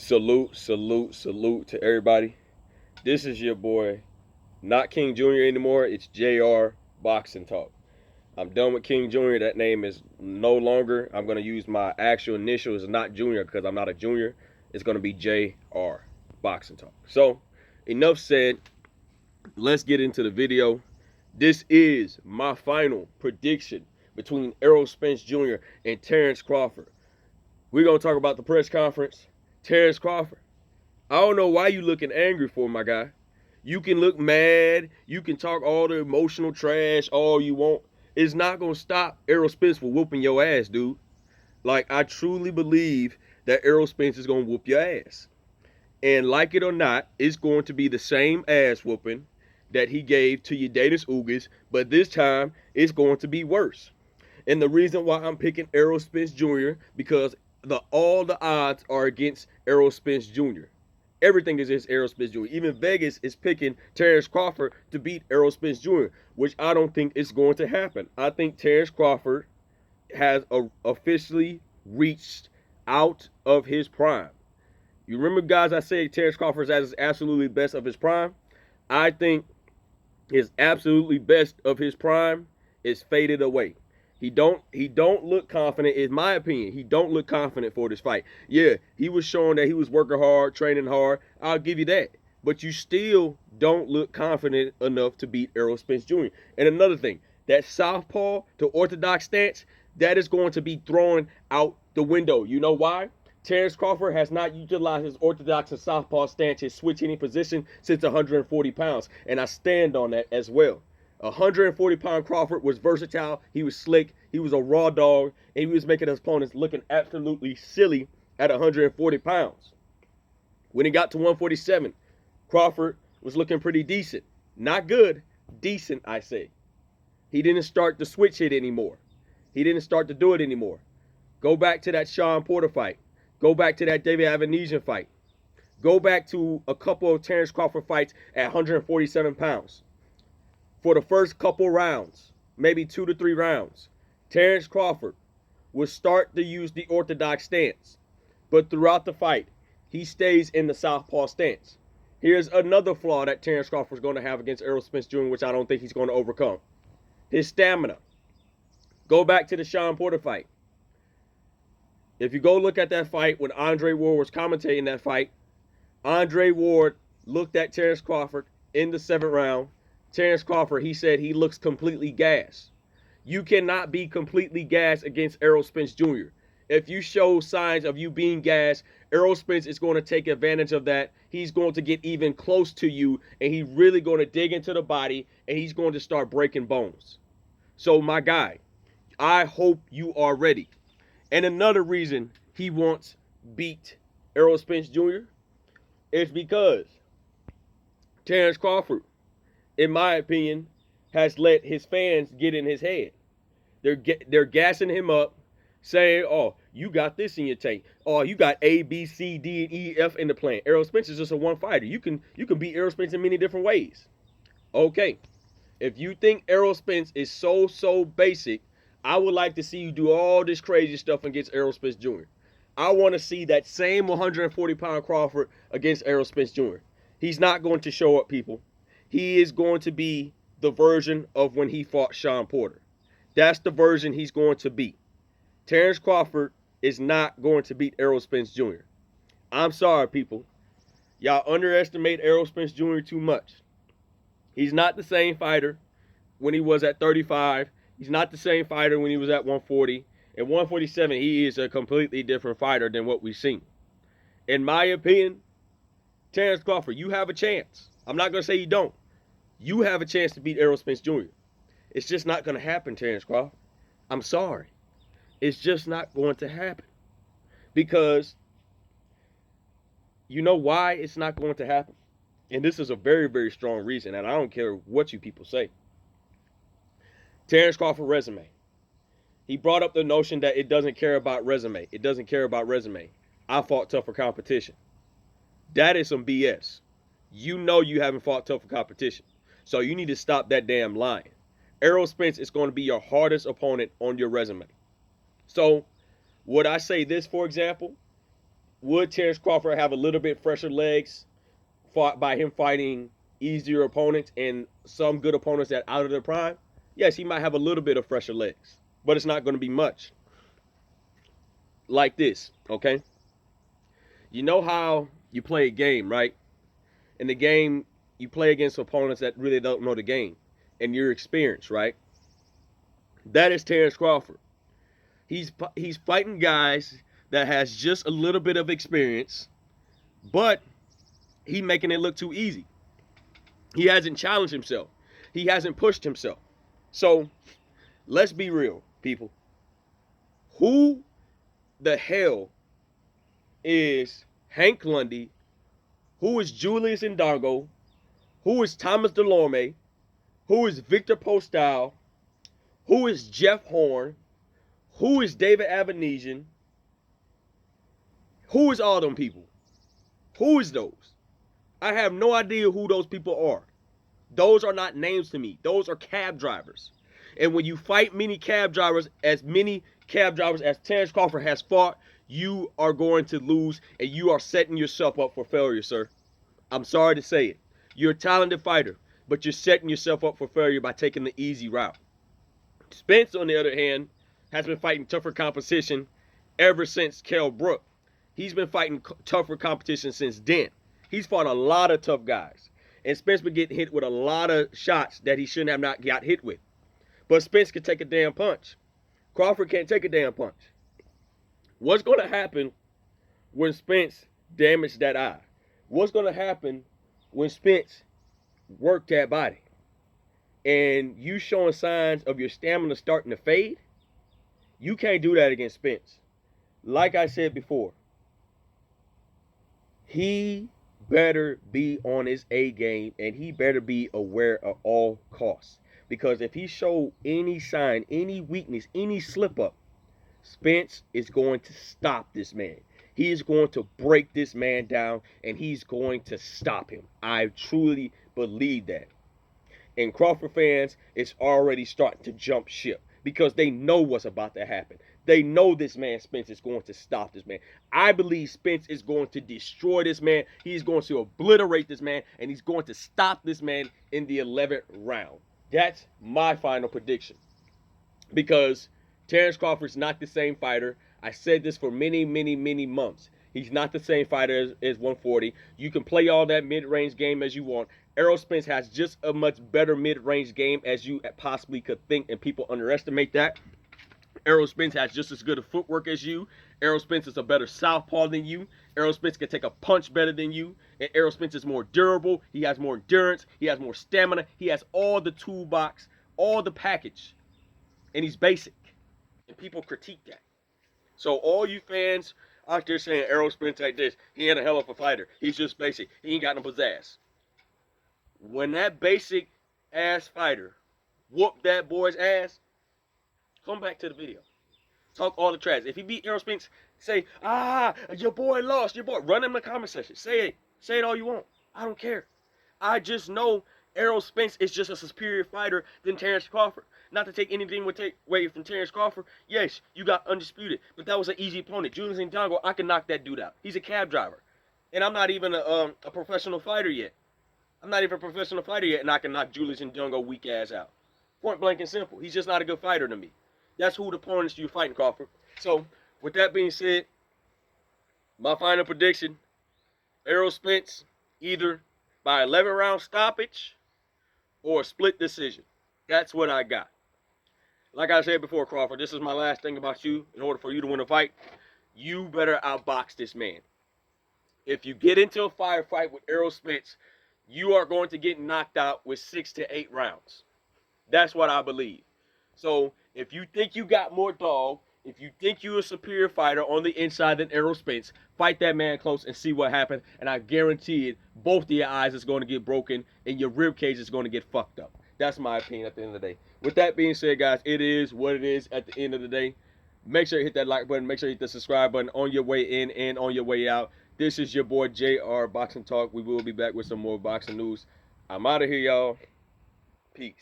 Salute, salute, salute to everybody. This is your boy, not King Jr. anymore. It's JR Boxing Talk. I'm done with King Jr. That name is no longer. I'm going to use my actual initials, not Junior, because I'm not a junior. It's going to be JR Boxing Talk. So, enough said. Let's get into the video. This is my final prediction between Errol Spence Jr. and Terence Crawford. We're going to talk about the press conference. Terence Crawford. I don't know why you looking angry for, my guy. You can look mad. You can talk all the emotional trash all you want. It's not going to stop Errol Spence from whooping your ass, dude. Like, I truly believe that Errol Spence is going to whoop your ass. And like it or not, it's going to be the same ass whooping that he gave to Eudanis Ugas, but this time it's going to be worse. And the reason why I'm picking Errol Spence Jr. because all the odds are against Errol Spence Jr. Everything is against Errol Spence Jr. Even Vegas is picking Terence Crawford to beat Errol Spence Jr., which I don't think is going to happen. I think Terence Crawford has officially reached out of his prime. You remember, guys, I said Terence Crawford is at his absolutely best of his prime? I think his absolutely best of his prime is faded away. He don't look confident, in my opinion. He don't look confident for this fight. Yeah, he was showing that he was working hard, training hard. I'll give you that. But you still don't look confident enough to beat Errol Spence Jr. And another thing, that southpaw to orthodox stance, that is going to be thrown out the window. You know why? Terence Crawford has not utilized his orthodox and southpaw stance, his switch hitting position, since 140 pounds. And I stand on that as well. 140-pound Crawford was versatile. He was slick. He was a raw dog. And he was making his opponents looking absolutely silly at 140 pounds. When he got to 147, Crawford was looking pretty decent. Not good. Decent, I say. He didn't start the switch hit anymore. He didn't start to do it anymore. Go back to that Shawn Porter fight. Go back to that David Avanesian fight. Go back to a couple of Terence Crawford fights at 147 pounds. For the first couple rounds, maybe 2 to 3 rounds, Terence Crawford will start to use the orthodox stance. But throughout the fight, he stays in the southpaw stance. Here's another flaw that Terence Crawford is going to have against Errol Spence Jr., which I don't think he's going to overcome. His stamina. Go back to the Shawn Porter fight. If you go look at that fight when Andre Ward was commentating that fight, Andre Ward looked at Terence Crawford in the 7th round. Terence Crawford, he said he looks completely gassed. You cannot be completely gassed against Errol Spence Jr. If you show signs of you being gassed, Errol Spence is going to take advantage of that. He's going to get even close to you, and he's really going to dig into the body, and he's going to start breaking bones. So, my guy, I hope you are ready. And another reason he wants beat Errol Spence Jr. is because Terence Crawford, in my opinion, has let his fans get in his head. They're gassing him up, saying, oh, you got this in your tank. Oh, you got A, B, C, D, and E, F in the plan. Errol Spence is just a one fighter. You can beat Errol Spence in many different ways. Okay. If you think Errol Spence is so basic, I would like to see you do all this crazy stuff against Errol Spence Jr. I want to see that same 140-pound Crawford against Errol Spence Jr. He's not going to show up, people. He is going to be the version of when he fought Shawn Porter. That's the version he's going to be. Terence Crawford is not going to beat Errol Spence Jr. I'm sorry, people. Y'all underestimate Errol Spence Jr. too much. He's not the same fighter when he was at 35. He's not the same fighter when he was at 140. At 147, he is a completely different fighter than what we've seen. In my opinion, Terence Crawford, you have a chance. I'm not going to say you don't. You have a chance to beat Errol Spence Jr. It's just not going to happen, Terence Crawford. I'm sorry. It's just not going to happen. Because you know why it's not going to happen? And this is a very strong reason, and I don't care what you people say. Terence Crawford resume. He brought up the notion that it doesn't care about resume. It doesn't care about resume. I fought tough for competition. That is some BS. You know you haven't fought tough for competition. So you need to stop that damn lying. Errol Spence is going to be your hardest opponent on your resume. So would I say this, for example? Would Terence Crawford have a little bit fresher legs fought by him fighting easier opponents and some good opponents that out of their prime? Yes, he might have a little bit of fresher legs, but it's not going to be much. Like this, okay? You know how you play a game, right? In the game, you play against opponents that really don't know the game and you're experienced, right? That is Terence Crawford. He's fighting guys that has just a little bit of experience, but he making it look too easy. He hasn't challenged himself. He hasn't pushed himself. So let's be real, people. Who the hell is Hank Lundy? Who is Julius Ndongo? Who is Thomas Delorme? Who is Victor Postal? Who is Jeff Horn? Who is David Avanesian? Who is all them people? Who is those? I have no idea who those people are. Those are not names to me. Those are cab drivers. And when you fight many cab drivers as Terence Crawford has fought, you are going to lose and you are setting yourself up for failure, sir. I'm sorry to say it. You're a talented fighter, but you're setting yourself up for failure by taking the easy route. Spence, on the other hand, has been fighting tougher competition ever since Kell Brook. He's been fighting tougher competition since then. He's fought a lot of tough guys. And Spence been getting hit with a lot of shots that he shouldn't have not got hit with. But Spence can take a damn punch. Crawford can't take a damn punch. What's going to happen when Spence damaged that eye? What's going to happen when Spence worked that body? And you showing signs of your stamina starting to fade? You can't do that against Spence. Like I said before, he better be on his A game and he better be aware of all costs. Because if he show any sign, any weakness, any slip up, Spence is going to stop this man. He is going to break this man down and he's going to stop him. I truly believe that. And Crawford fans is already starting to jump ship because they know what's about to happen. They know this man Spence is going to stop this man. I believe Spence is going to destroy this man. He's going to obliterate this man and he's going to stop this man in the 11th round. That's my final prediction. Because Terence Crawford's not the same fighter. I said this for many, many, many months. He's not the same fighter as 140. You can play all that mid-range game as you want. Errol Spence has just a much better mid-range game as you possibly could think, and people underestimate that. Errol Spence has just as good a footwork as you. Errol Spence is a better southpaw than you. Errol Spence can take a punch better than you. And Errol Spence is more durable. He has more endurance. He has more stamina. He has all the toolbox, all the package. And he's basic. And people critique that. So all you fans out there saying Errol Spence like this, he ain't a hell of a fighter. He's just basic. He ain't got no pizzazz. When that basic ass fighter whooped that boy's ass, come back to the video. Talk all the trash. If he beat Errol Spence, say, your boy lost. Your boy. Run in the comment section. Say it. Say it all you want. I don't care. I just know Errol Spence is just a superior fighter than Terence Crawford. Not to take anything away from Terence Crawford. Yes, you got undisputed. But that was an easy opponent. Julius Ndongo, I can knock that dude out. He's a cab driver. And I'm not even a professional fighter yet. I'm not even a professional fighter yet, and I can knock Julius Ndongo weak ass out. Point blank and simple. He's just not a good fighter to me. That's who the opponents you're fighting, Crawford. So, with that being said, my final prediction, Errol Spence, either by 11-round stoppage or a split decision. That's what I got. Like I said before, Crawford, this is my last thing about you. In order for you to win a fight, you better outbox this man. If you get into a firefight with Errol Spence, you are going to get knocked out with 6 to 8 rounds. That's what I believe. So, if you think you got more dog, if you think you're a superior fighter on the inside than Errol Spence, fight that man close and see what happens. And I guarantee it, both of your eyes is going to get broken and your rib cage is going to get fucked up. That's my opinion at the end of the day. With that being said, guys, it is what it is at the end of the day. Make sure you hit that like button. Make sure you hit the subscribe button on your way in and on your way out. This is your boy, JR Boxing Talk. We will be back with some more boxing news. I'm out of here, y'all. Peace.